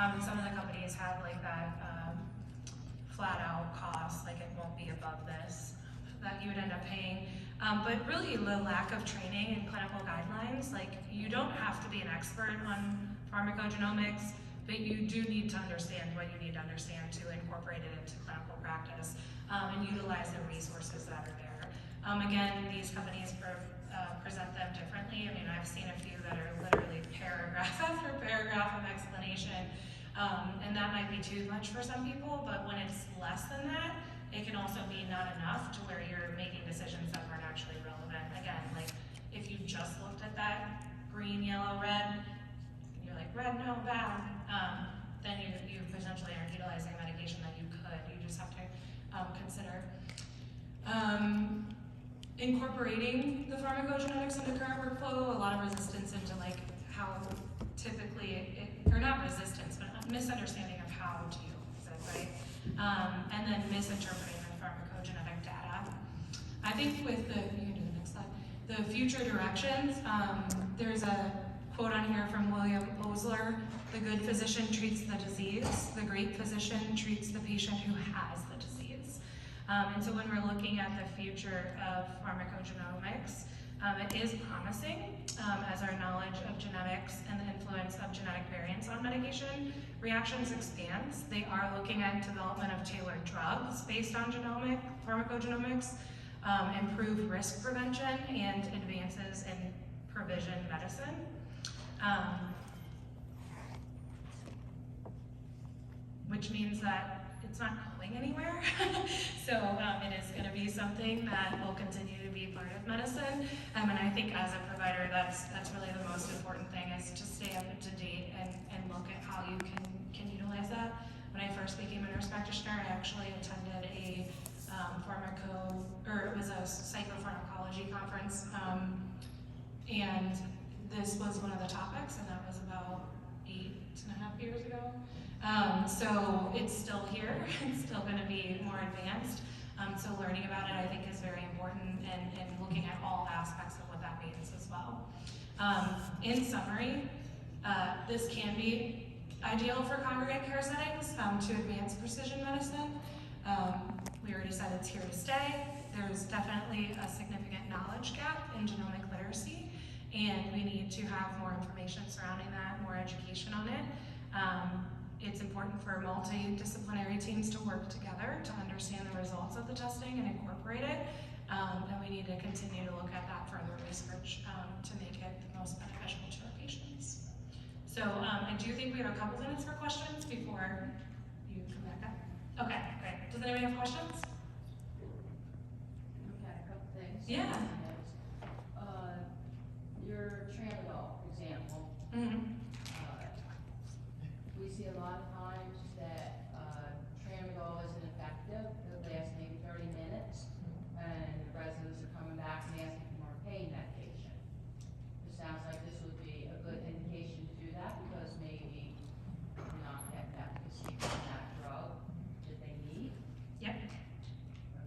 And some of the companies have like that flat out cost, like it won't be above this, that you would end up paying. But really the lack of training and clinical guidelines, like you don't have to be an expert on pharmacogenomics, but you do need to understand what you need to understand to incorporate it into clinical practice and utilize the resources that are there. Again, these companies present them differently. I mean, I've seen a few that are literally paragraph after paragraph of explanation, and that might be too much for some people, but when it's less than that, it can also be not enough to where you're making decisions that aren't actually relevant. Again, like if you just looked at that green, yellow, red, and you're like, red, no, bad, then you potentially aren't utilizing a medication that you could. You just have to consider. Incorporating the pharmacogenetics into current workflow, a lot of resistance into like how typically, or not resistance, but a misunderstanding of how to use it, right? And then misinterpreting the pharmacogenetic data. I think with the, you can do the next slide, the future directions, there's a quote on here from William Osler: the good physician treats the disease, the great physician treats the patient who has the disease. And so when we're looking at the future of pharmacogenomics, it is promising as our knowledge of genetics and the influence of genetic variants on medication reactions expands. They are looking at development of tailored drugs based on pharmacogenomics, improved risk prevention, and advances in precision medicine. Which means that it's not going anywhere. So it is going to be something that will continue to be part of medicine. And I think as a provider, that's really the most important thing, is to stay up to date and look at how you can utilize that. When I first became a nurse practitioner, I actually attended a it was a psychopharmacology conference, and this was one of the topics, and that was about 8.5 years ago. So it's still here, it's still going to be more advanced. So learning about it, I think, is very important, and looking at all aspects of what that means as well. In summary, this can be ideal for congregate care settings to advance precision medicine. We already said it's here to stay. There's definitely a significant knowledge gap in genomic literacy, and we need to have more information surrounding that, more education on it. It's important for multidisciplinary teams to work together to understand the results of the testing and incorporate it. And we need to continue to look at that further research to make it the most beneficial to our patients. So I do think we have a couple minutes for questions before you come back up. Okay, great. Does anybody have questions? Okay, a couple things. Yeah. Your tramadol example. Mm-hmm. We see a lot of times that tramadol isn't effective. It lasts maybe 30 minutes, and the residents are coming back and asking for more pain medication. It sounds like this would be a good indication to do that, because maybe you're not getting efficacy from that drug that they need. Yep.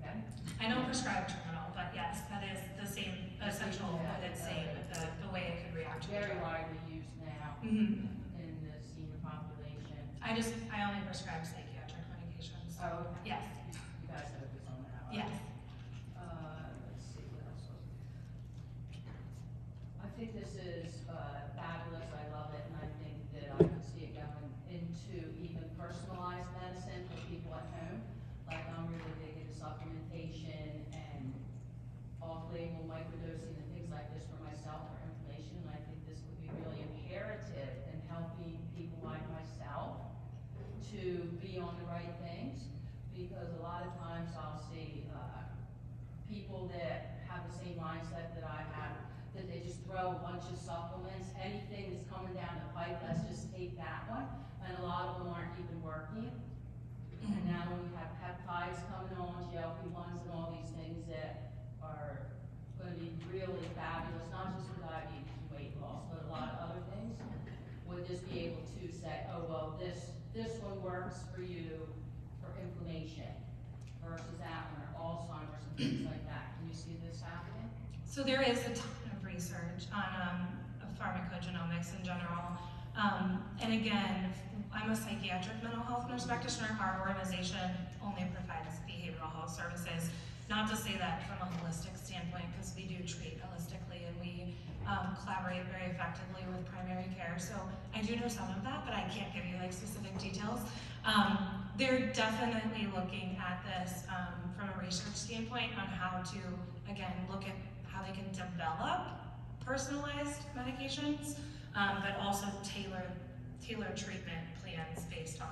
Okay. I don't prescribe terminal, but yes, that is the same essential, but it's same the way it could react to the Very drug. widely used now Mm-hmm. in the senior population. I only prescribe psychiatric medications. Oh, okay. Yes. You guys focus on that. Yes. Let's see, what else was. I think this is fabulous. I love it, and I think that I could see it going into even personalized medicine for people at home. Like, I'm really big into supplementation and off-label microdosing and things like this for myself for inflammation, and I think this would be really imperative in helping people like myself to be on the right things, because a lot of times I'll see people that have the same mindset that I have, that they just throw a bunch of supplements, anything that's coming down the pipe, let's just take that one, and a lot of them aren't even working. And now when we have peptides coming on, GLP-1s and all these things that are going to be really fabulous, not just for diabetes and weight loss, but a lot of other things, would just be able to say, oh, well, this one works for you for inflammation versus that one, or Alzheimer's and things like that. Can you see this happening? So there is a ton of research on pharmacogenomics in general. And again, I'm a psychiatric mental health nurse practitioner. Our organization only provides behavioral health services. Not to say that from a holistic standpoint, because we do treat holistically and we collaborate very effectively with primary care. So I do know some of that, but I can't give you like specific details. They're definitely looking at this from a research standpoint on how to, again, look at how they can develop personalized medications, but also tailor treatment plans based on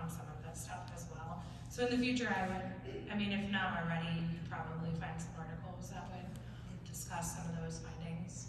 some of this stuff as well. So in the future, I mean, if not already, you could probably find some articles that would discuss some of those findings.